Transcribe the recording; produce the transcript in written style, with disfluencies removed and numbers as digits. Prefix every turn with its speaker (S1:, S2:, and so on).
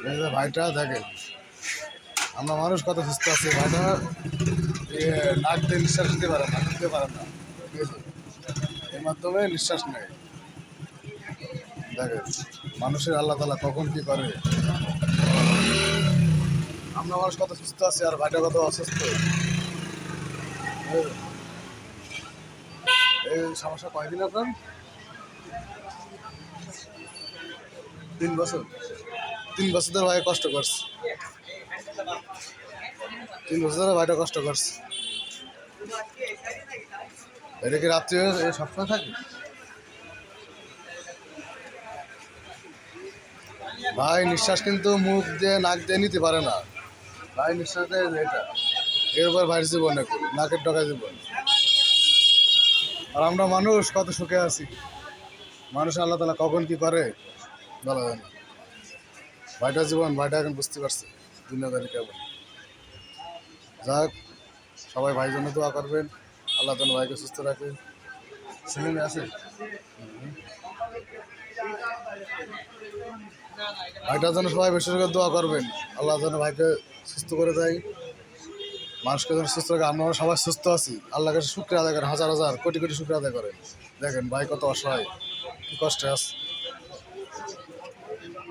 S1: এই যে ভাইটা দেখেন, আমরা মানুষ কত সুস্থ আছে। ভাইটা নাক দিয়ে নিঃশ্বাস নিতে পারে না, নিতে পারে না, ঠিক আছে? এর মাধ্যমে নিঃশ্বাস নেয়। দেখেন মানুষের আল্লাহ তাআলা কখন কি করে। আমরা মানুষ কত সুস্থ আছি আর ভাইটা কত অসুস্থ। এই সমস্যা কয়দিন আপনার? 3 বছর। 3 বছর ধরে ভাই কষ্ট করছে। 3 বছর ধরে ভাইটা কষ্ট করছে। এটা কি রাত্রি সবসময় থাকে? ভাই নিঃশ্বাস কিন্তু মুখ দিয়ে নাক দিয়ে নিতে পারে না। ভাই নিঃশ্বাস দেয় এটা, এর উপর ভাইয়ের জীবন এখন নাকের ডগা জীবন। আর আমরা মানুষ কত সুখে আছি। মানুষ আল্লাহ তাআলা কখন কি করে বলা যায় না। ভাইটার জীবন ভাইটা এখন বুঝতে পারছে দুনিয়াদারি কেমন। যাক, সবাই ভাইয়ের জন্য দোয়া করবেন, আল্লাহ যেন ভাইকে সুস্থ রাখে। ছেলে মেয়ে আছে? ভাইটার জন্য সবাই বেশি করে দোয়া করবেন, আল্লাহ যেন ভাইকে সুস্থ করে দেয়, মানুষকে যেন সুস্থ রাখে। আমরা সবাই সুস্থ আছি, আল্লাহর কাছে শুকরিয়া আদায় করেন, হাজার হাজার কোটি কোটি শুকরিয়া আদায় করেন। দেখেন ভাই কত অসহায়, কি কষ্টে আছে।